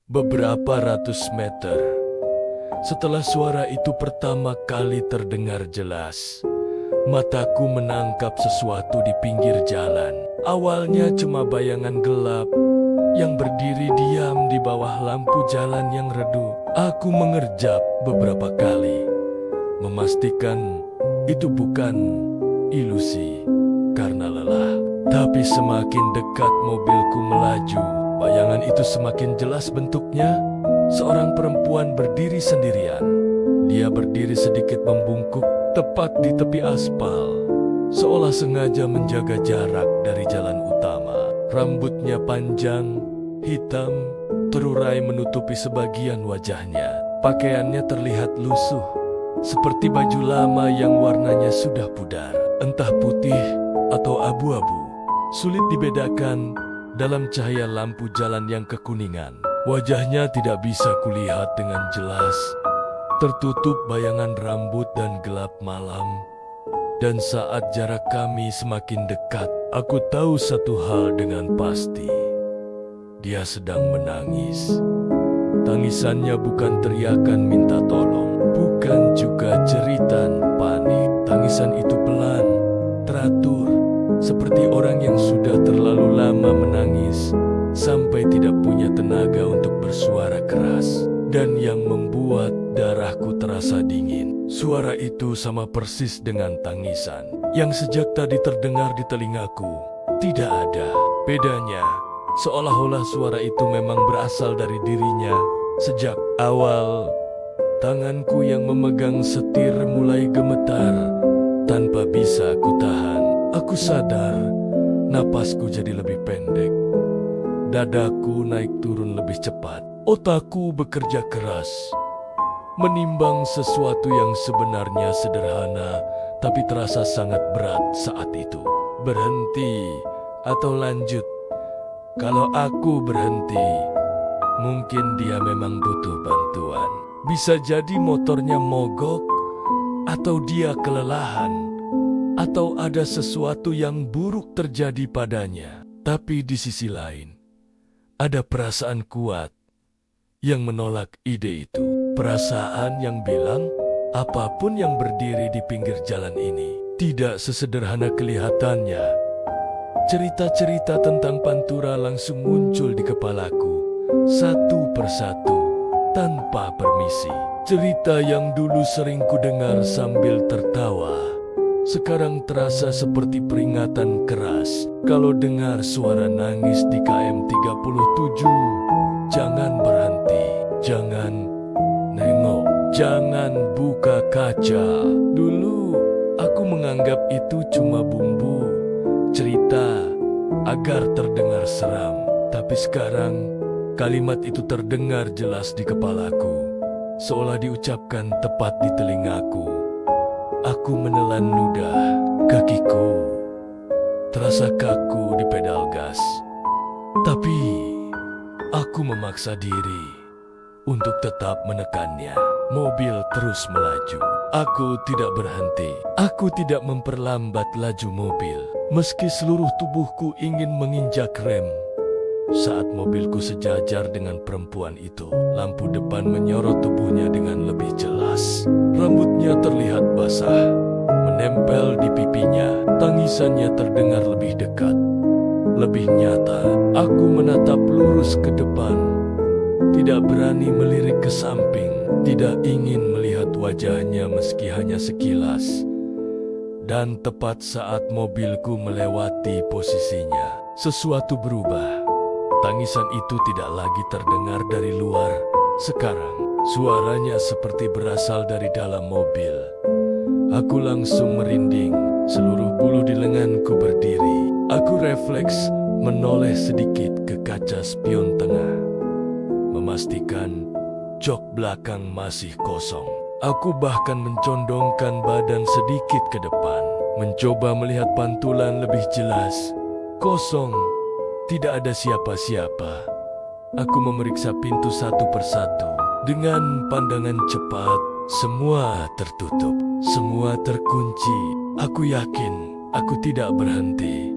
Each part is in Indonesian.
Beberapa ratus meter setelah suara itu pertama kali terdengar jelas, mataku menangkap sesuatu di pinggir jalan. Awalnya cuma bayangan gelap yang berdiri diam di bawah lampu jalan yang redup. Aku mengerjap beberapa kali, memastikan itu bukan ilusi karena lelah. Tapi semakin dekat mobilku melaju, bayangan itu semakin jelas bentuknya. Seorang perempuan berdiri sendirian. Dia berdiri sedikit membungkuk tepat di tepi aspal, seolah sengaja menjaga jarak dari jalan utama. Rambutnya panjang, hitam, terurai menutupi sebagian wajahnya. Pakaiannya terlihat lusuh, seperti baju lama yang warnanya sudah pudar. Entah putih atau abu-abu, sulit dibedakan dalam cahaya lampu jalan yang kekuningan. Wajahnya tidak bisa kulihat dengan jelas, tertutup bayangan rambut dan gelap malam. Dan saat jarak kami semakin dekat, aku tahu satu hal dengan pasti. Dia sedang menangis. Tangisannya bukan teriakan minta tolong, bukan juga jeritan panik. Tangisan itu pelan, teratur, seperti orang yang sudah terlalu lama menangis sampai tidak punya tenaga untuk bersuara keras, dan yang membuat darahku terasa dingin. Suara itu sama persis dengan tangisan yang sejak tadi terdengar di telingaku. Tidak ada bedanya, seolah-olah suara itu memang berasal dari dirinya. Sejak awal, tanganku yang memegang setir mulai gemetar tanpa bisa kutahan. Aku sadar, napasku jadi lebih pendek. Dadaku naik turun lebih cepat. Otakku bekerja keras, menimbang sesuatu yang sebenarnya sederhana, tapi terasa sangat berat saat itu. Berhenti atau lanjut? Kalau aku berhenti, mungkin dia memang butuh bantuan. Bisa jadi motornya mogok, atau dia kelelahan, atau ada sesuatu yang buruk terjadi padanya. Tapi di sisi lain, ada perasaan kuat yang menolak ide itu. Perasaan yang bilang, apapun yang berdiri di pinggir jalan ini tidak sesederhana kelihatannya. Cerita-cerita tentang Pantura langsung muncul di kepalaku, satu persatu, tanpa permisi. Cerita yang dulu sering kudengar sambil tertawa, sekarang terasa seperti peringatan keras. Kalau dengar suara nangis di KM 37, jangan berhenti, jangan nengok, jangan buka kaca. Dulu aku menganggap itu cuma bumbu cerita agar terdengar seram. Tapi sekarang kalimat itu terdengar jelas di kepalaku, seolah diucapkan tepat di telingaku. Aku menelan ludah, kakiku terasa kaku di pedal gas. Tapi aku memaksa diri untuk tetap menekannya. Mobil terus melaju. Aku tidak berhenti. Aku tidak memperlambat laju mobil, meski seluruh tubuhku ingin menginjak rem. Saat mobilku sejajar dengan perempuan itu, lampu depan menyorot tubuhnya dengan lebih jelas. Rambutnya terlihat basah, menempel di pipinya. Tangisannya terdengar lebih dekat, lebih nyata. Aku menatap lurus ke depan, tidak berani melirik ke samping, tidak ingin melihat wajahnya meski hanya sekilas. Dan tepat saat mobilku melewati posisinya, sesuatu berubah. Tangisan itu tidak lagi terdengar dari luar. Sekarang, suaranya seperti berasal dari dalam mobil. Aku langsung merinding, seluruh bulu di lenganku berdiri. Aku refleks menoleh sedikit ke kaca spion tengah, memastikan jok belakang masih kosong. Aku bahkan mencondongkan badan sedikit ke depan, mencoba melihat pantulan lebih jelas. Kosong. Tidak ada siapa-siapa. Aku memeriksa pintu satu persatu. Dengan pandangan cepat, semua tertutup, semua terkunci. Aku yakin aku tidak berhenti,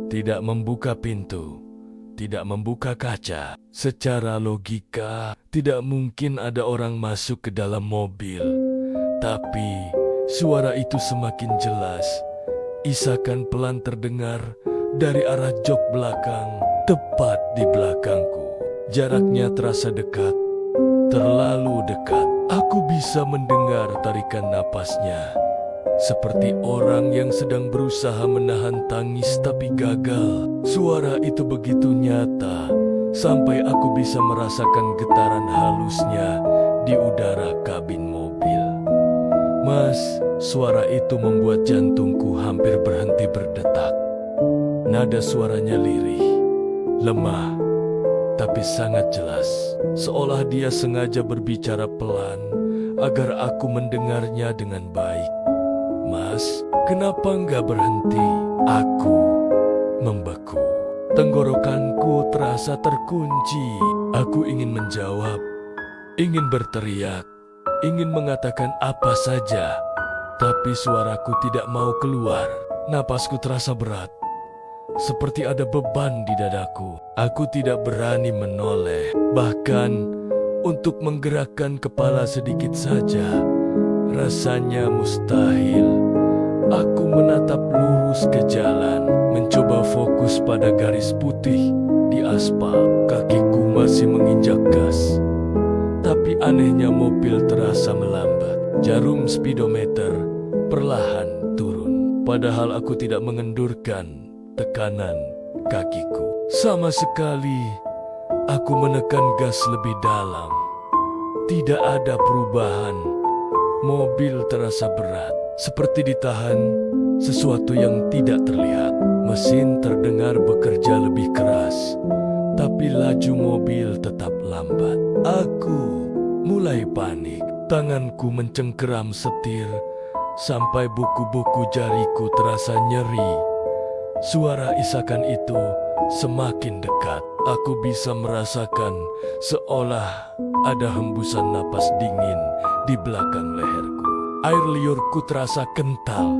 tidak membuka pintu, tidak membuka kaca. Secara logika, tidak mungkin ada orang masuk ke dalam mobil. Tapi, suara itu semakin jelas. Isakan pelan terdengar dari arah jok belakang, tepat di belakangku. Jaraknya terasa dekat, terlalu dekat. Aku bisa mendengar tarikan napasnya. Seperti orang yang sedang berusaha menahan tangis tapi gagal. Suara itu begitu nyata, sampai aku bisa merasakan getaran halusnya di udara kabin mobil. Mas, suara itu membuat jantungku hampir berhenti berdetak. Nada suaranya lirih, lemah, tapi sangat jelas. Seolah dia sengaja berbicara pelan agar aku mendengarnya dengan baik. Mas, kenapa nggak berhenti? Aku membeku. Tenggorokanku terasa terkunci. Aku ingin menjawab, ingin berteriak, ingin mengatakan apa saja. Tapi suaraku tidak mau keluar. Napasku terasa berat, seperti ada beban di dadaku. Aku tidak berani menoleh, bahkan untuk menggerakkan kepala sedikit saja. Rasanya mustahil. Aku menatap lurus ke jalan, mencoba fokus pada garis putih di aspal. Kakiku masih menginjak gas, tapi anehnya mobil terasa melambat. Jarum speedometer perlahan turun, padahal aku tidak mengendurkan tekanan kakiku. Sama sekali, aku menekan gas lebih dalam. Tidak ada perubahan. Mobil terasa berat, seperti ditahan sesuatu yang tidak terlihat. Mesin terdengar bekerja lebih keras, tapi laju mobil tetap lambat. Aku mulai panik. Tanganku mencengkeram setir, sampai buku-buku jariku terasa nyeri. Suara isakan itu semakin dekat. Aku bisa merasakan seolah ada hembusan napas dingin di belakang leherku. Air liurku terasa kental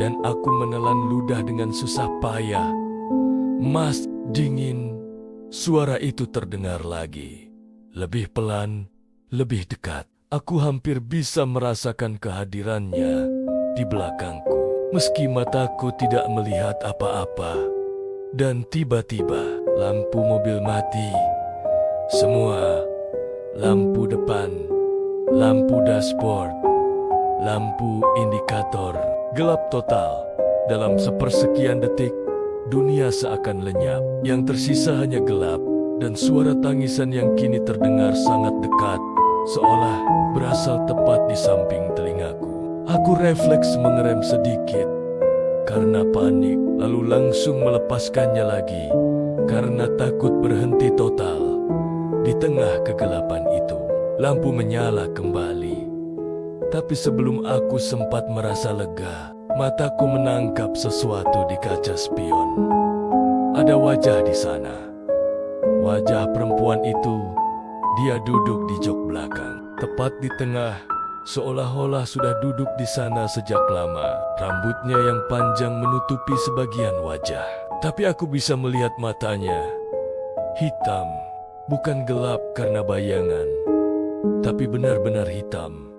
dan aku menelan ludah dengan susah payah. Mas, dingin. Suara itu terdengar lagi. Lebih pelan, lebih dekat. Aku hampir bisa merasakan kehadirannya di belakangku. Meski mataku tidak melihat apa-apa. Dan tiba-tiba lampu mobil mati. Semua, lampu depan, lampu dashboard, lampu indikator, gelap total. Dalam sepersekian detik, dunia seakan lenyap. Yang tersisa hanya gelap dan suara tangisan yang kini terdengar sangat dekat, seolah berasal tepat di samping telingaku. Aku refleks mengerem sedikit karena panik, lalu langsung melepaskannya lagi karena takut berhenti total. Di tengah kegelapan itu, lampu menyala kembali. Tapi sebelum aku sempat merasa lega, mataku menangkap sesuatu di kaca spion. Ada wajah di sana. Wajah perempuan itu, dia duduk di jok belakang, tepat di tengah, seolah-olah sudah duduk di sana sejak lama. Rambutnya yang panjang menutupi sebagian wajah, tapi aku bisa melihat matanya. Hitam, bukan gelap karena bayangan, tapi benar-benar hitam,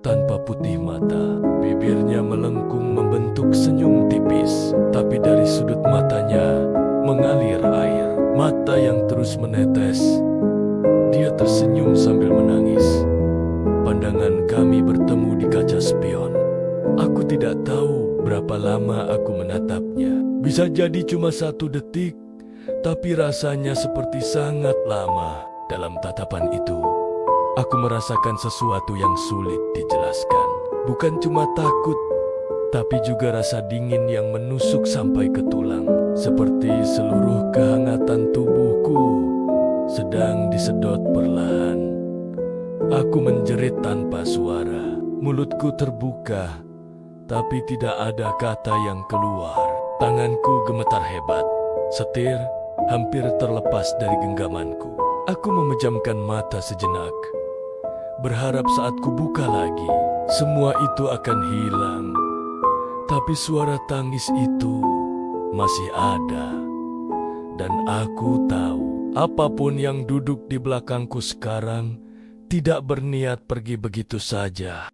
tanpa putih mata. Bibirnya melengkung membentuk senyum tipis, tapi dari sudut matanya mengalir air. Mata yang terus menetes. Dia tersenyum sambil menangis. Pandangan kami bertemu di kaca spion. Aku tidak tahu berapa lama aku menatapnya. Bisa jadi cuma 1 detik, tapi rasanya seperti sangat lama. Dalam tatapan itu, aku merasakan sesuatu yang sulit dijelaskan. Bukan cuma takut, tapi juga rasa dingin yang menusuk sampai ke tulang. Seperti seluruh kehangatan tubuhku sedang disedot perlahan. Aku menjerit tanpa suara. Mulutku terbuka, tapi tidak ada kata yang keluar. Tanganku gemetar hebat. Setir hampir terlepas dari genggamanku. Aku memejamkan mata sejenak, berharap saat ku buka lagi, semua itu akan hilang. Tapi suara tangis itu masih ada. Dan aku tahu, apapun yang duduk di belakangku sekarang tidak berniat pergi begitu saja.